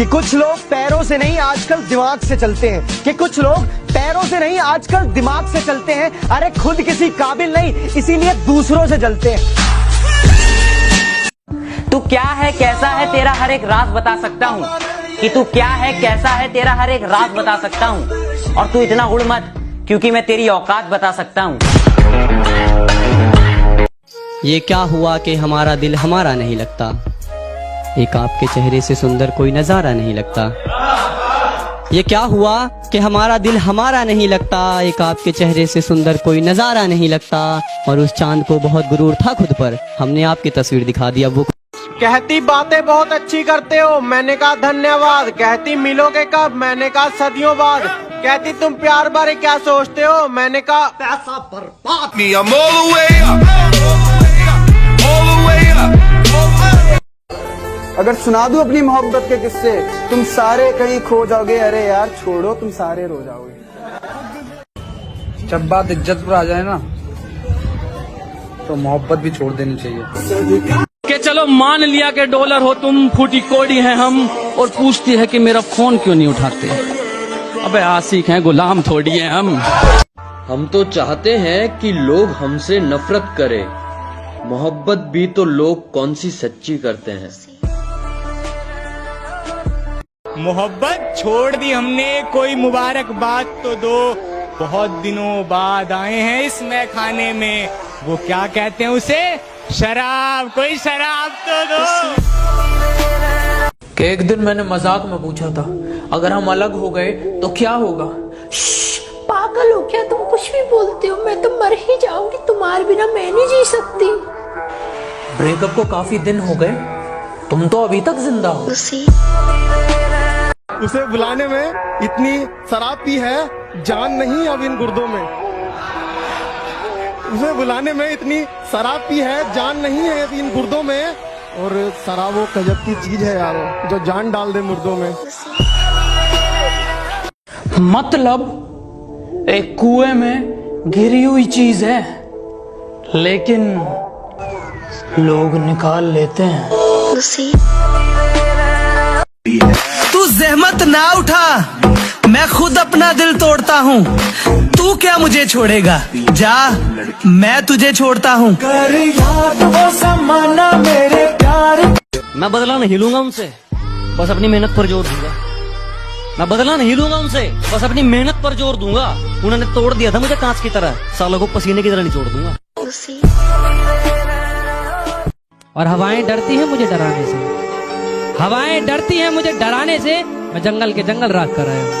कि कुछ लोग पैरों से नहीं आजकल दिमाग से चलते हैं, कि कुछ लोग पैरों से नहीं आजकल दिमाग से चलते हैं। अरे खुद किसी काबिल नहीं, इसीलिए दूसरों से जलते हैं। तू क्या है कैसा है तेरा हर एक राज बता सकता हूँ, कि तू क्या है कैसा है तेरा हर एक राज बता सकता हूँ। और तू इतना उड़ मत, क्योंकि मैं तेरी औकात बता सकता हूँ। ये क्या हुआ कि हमारा दिल हमारा नहीं लगता, एक आपके चेहरे से सुंदर कोई नजारा नहीं लगता। ये क्या हुआ कि हमारा दिल हमारा नहीं लगता, एक आपके चेहरे से सुंदर कोई नजारा नहीं लगता। और उस चांद को बहुत गुरूर था खुद पर, हमने आपकी तस्वीर दिखा दी। अब वो कहती बातें बहुत अच्छी करते हो, मैंने कहा धन्यवाद। कहती मिलोगे कब, मैंने कहा सदियों बाद। कहती तुम प्यार बारे क्या सोचते हो, मैंने कहा पैसा बर्बाद। अगर सुना दूं अपनी मोहब्बत के किस्से, तुम सारे कहीं खो जाओगे। अरे यार छोड़ो, तुम सारे रो जाओगे। जब बात इज्जत पर आ जाए ना, तो मोहब्बत भी छोड़ देनी चाहिए। कि चलो मान लिया कि डॉलर हो तुम, फूटी कोड़ी है हम, और पूछती है कि मेरा फोन क्यों नहीं उठाते। अबे आशिक हैं, गुलाम थोड़ी है हम तो चाहते हैं कि लोग हमसे नफरत करें, मोहब्बत भी तो लोग कौन सी सच्ची करते हैं। मोहब्बत छोड़ दी हमने, कोई मुबारकबाद तो दो। बहुत दिनों बाद आए हैं इस मैखाने में, वो क्या कहते हैं उसे, शराब। कोई शराब तो दो। कि एक दिन मैंने मजाक में पूछा था, अगर हम अलग हो गए तो क्या होगा। पागल हो क्या तुम, कुछ भी बोलते हो। मैं तो मर ही जाऊंगी, तुम्हारे बिना मैं नहीं जी सकती। ब्रेकअप को काफी दिन हो गए, तुम तो अभी तक जिंदा हो। उसे बुलाने में इतनी शराब पी है, जान नहीं अब इन गुर्दों में। उसे बुलाने में इतनी शराब पी है, जान नहीं है अब इन गुर्दों में। और शराब वो गजब की चीज है यार, जो जान डाल दे मुर्दों में। मतलब एक कुएं में गिरी हुई चीज है, लेकिन लोग निकाल लेते हैं। तू जहमत ना उठा, मैं खुद अपना दिल तोड़ता हूँ। तू क्या मुझे छोड़ेगा, जा मैं तुझे छोड़ता हूँ। मैं बदला नहीं लूंगा उनसे, बस अपनी मेहनत पर जोर दूंगा। मैं बदला नहीं लूंगा उनसे, बस अपनी मेहनत पर जोर दूंगा। उन्होंने तोड़ दिया था मुझे कांच की तरह, सालों को पसीने की तरह नहीं छोड़ दूंगा। और हवाएं डरती हैं मुझे डराने से, हवाएं डरती हैं मुझे डराने से। मैं जंगल के जंगल राख कर आया हूँ।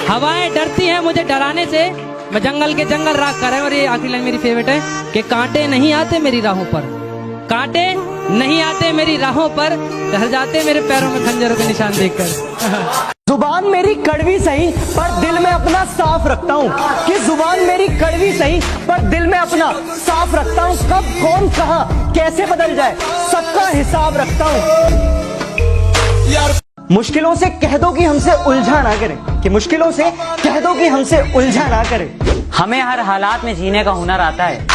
हवाएं डरती हैं मुझे डराने से, मैं जंगल के जंगल राख कर आया हूँ। और ये आखिरी लाइन मेरी फेवरेट है कि कांटे नहीं आते मेरी राहों पर, कांटे नहीं आते मेरी राहों पर, डर जाते मेरे पैरों में खंजरों के निशान देखकर। जुबान मेरी कड़वी सही पर दिल में अपना साफ रखता हूँ, कि जुबान मेरी कड़वी सही पर दिल में अपना साफ रखता हूँ। कब कौन कहाँ कैसे बदल जाए सबका हिसाब रखता हूँ। मुश्किलों से कह दो कि हमसे उलझा ना करें, कि मुश्किलों से कह दो कि हमसे उलझा ना करें। हमें हर हालात में जीने का हुनर आता है।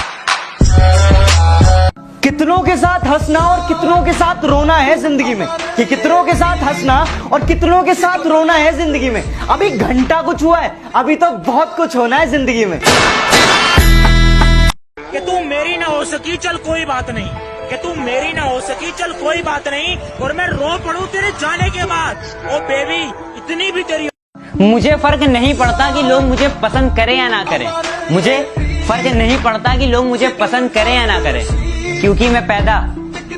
कितनों के साथ हंसना और कितनों के साथ रोना है जिंदगी में, कि कितनों के साथ हंसना और कितनों के साथ रोना है जिंदगी में। अभी घंटा कुछ हुआ है, अभी तो बहुत कुछ होना है जिंदगी में। कि तू मेरी ना हो सकी चल कोई बात नहीं, कि तू मेरी ना हो सकी चल कोई बात नहीं, और मैं रो पड़ूं तेरे जाने के बाद। ओ बेबी इतनी भी तेरी। मुझे फर्क नहीं पड़ता कि लोग मुझे पसंद करें या ना करें, मुझे फर्क नहीं पड़ता कि लोग मुझे पसंद करें या ना करें, क्योंकि मैं पैदा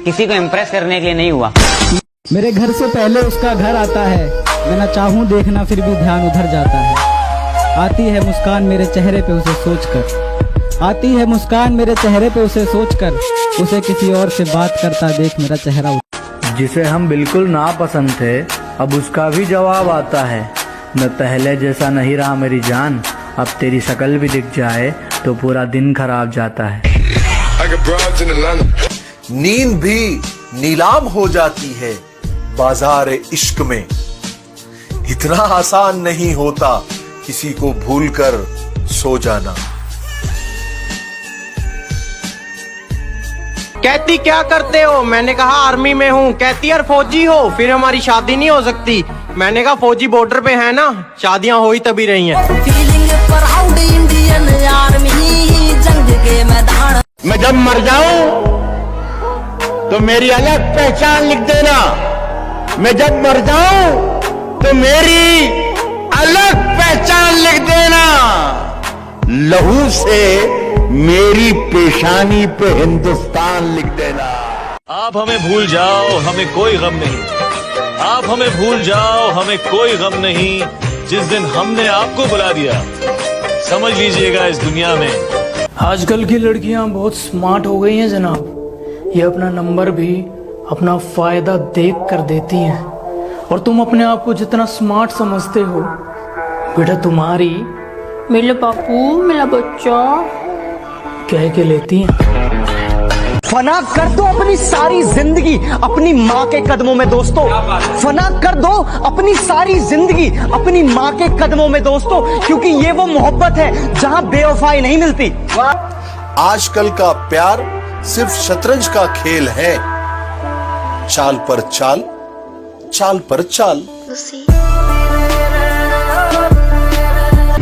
किसी को इम्प्रेस करने के लिए नहीं हुआ। मेरे घर से पहले उसका घर आता है, मैं ना चाहूं देखना फिर भी ध्यान उधर जाता है। आती है मुस्कान मेरे चेहरे पे उसे सोचकर, आती है मुस्कान मेरे चेहरे पे उसे सोचकर, उसे किसी और से बात करता देख मेरा चेहरा। जिसे हम बिल्कुल नापसंद थे, अब उसका भी जवाब आता है। मैं पहले जैसा नहीं रहा मेरी जान, अब तेरी शक्ल भी दिख जाए तो पूरा दिन खराब जाता है। नींद भी नीलाम हो जाती है बाजार इश्क में। इतना आसान नहीं होता किसी को भूलकर सो जाना। कहती क्या करते हो, मैंने कहा आर्मी में हूँ। कहती यार फौजी हो, फिर हमारी शादी नहीं हो सकती। मैंने कहा फौजी बॉर्डर पे है ना, शादियां हो ही तभी रही हैं। मैं जब मर जाऊं तो मेरी अलग पहचान लिख देना। मैं जब मर जाऊं तो मेरी अलग पहचान लिख देना। लहू से मेरी पेशानी पे हिंदुस्तान लिख देना। आप हमें भूल जाओ, हमें कोई गम नहीं। आप हमें भूल जाओ, हमें कोई गम नहीं। जिस दिन हमने आपको बुला दिया, समझ लीजिएगा इस दुनिया में आजकल की लड़कियां बहुत स्मार्ट हो गई हैं जनाब। ये अपना नंबर भी अपना फायदा देख कर देती हैं। और तुम अपने आप को जितना स्मार्ट समझते हो, बेटा तुम्हारी मेरे बापू मेरा बच्चा कह के लेती हैं। फना कर दो अपनी सारी जिंदगी अपनी माँ के कदमों में दोस्तों। फना कर दो अपनी सारी जिंदगी अपनी माँ के कदमों में दोस्तों, क्योंकि ये वो मोहब्बत है जहाँ बेवफाई नहीं मिलती। आजकल का प्यार सिर्फ शतरंज का खेल है। चाल पर चाल, चाल पर चाल।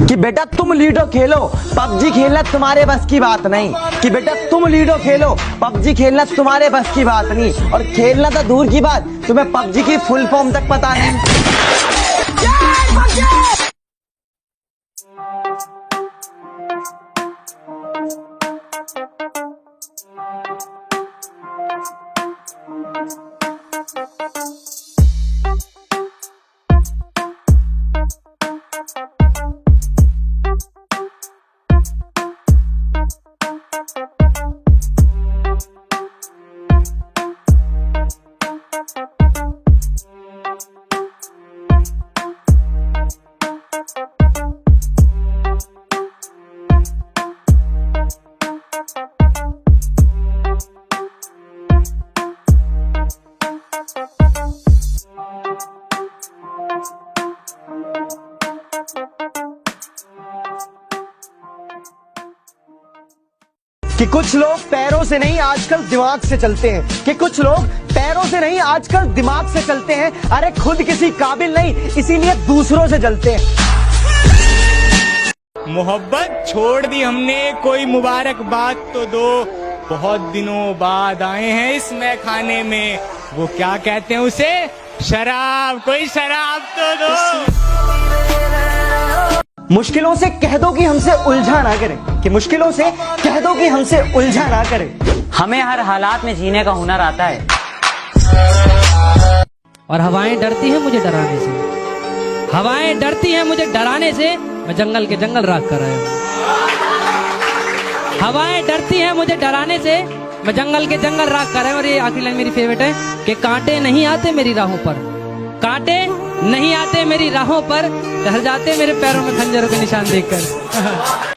कि बेटा तुम लूडो खेलो, पबजी खेलना तुम्हारे बस की बात नहीं। कि बेटा तुम लूडो खेलो, पबजी खेलना तुम्हारे बस की बात नहीं। और खेलना तो दूर की बात, तुम्हें पबजी की फुल फॉर्म तक पता नहीं। कि कुछ लोग पैरों से नहीं आजकल दिमाग से चलते हैं। कि कुछ लोग पैरों से नहीं आजकल दिमाग से चलते हैं। अरे खुद किसी काबिल नहीं, इसीलिए दूसरों से जलते हैं। मोहब्बत छोड़ दी हमने, कोई मुबारकबाद तो दो। बहुत दिनों बाद आए हैं इस मैखाने में, वो क्या कहते हैं उसे, शराब। कोई शराब तो दो। मुश्किलों से कह दो कि हमसे उलझा ना करें। कि मुश्किलों से कह दो कि हमसे उलझा ना करें। हमें हर हालात में जीने का हुनर आता है। और हवाएं डरती हैं मुझे डराने से। हवाएं डरती हैं मुझे डराने से, मैं जंगल के जंगल राख कर आया हूँ। हवाएं डरती हैं मुझे डराने से, मैं जंगल के जंगल राख कर आया हूँ। और ये आखिरी लाइन मेरी फेवरेट है कि कांटे नहीं आते मेरी राहों पर, कांटे नहीं आते मेरी राहों पर, डर जाते मेरे पैरों में खंजरों के निशान देखकर।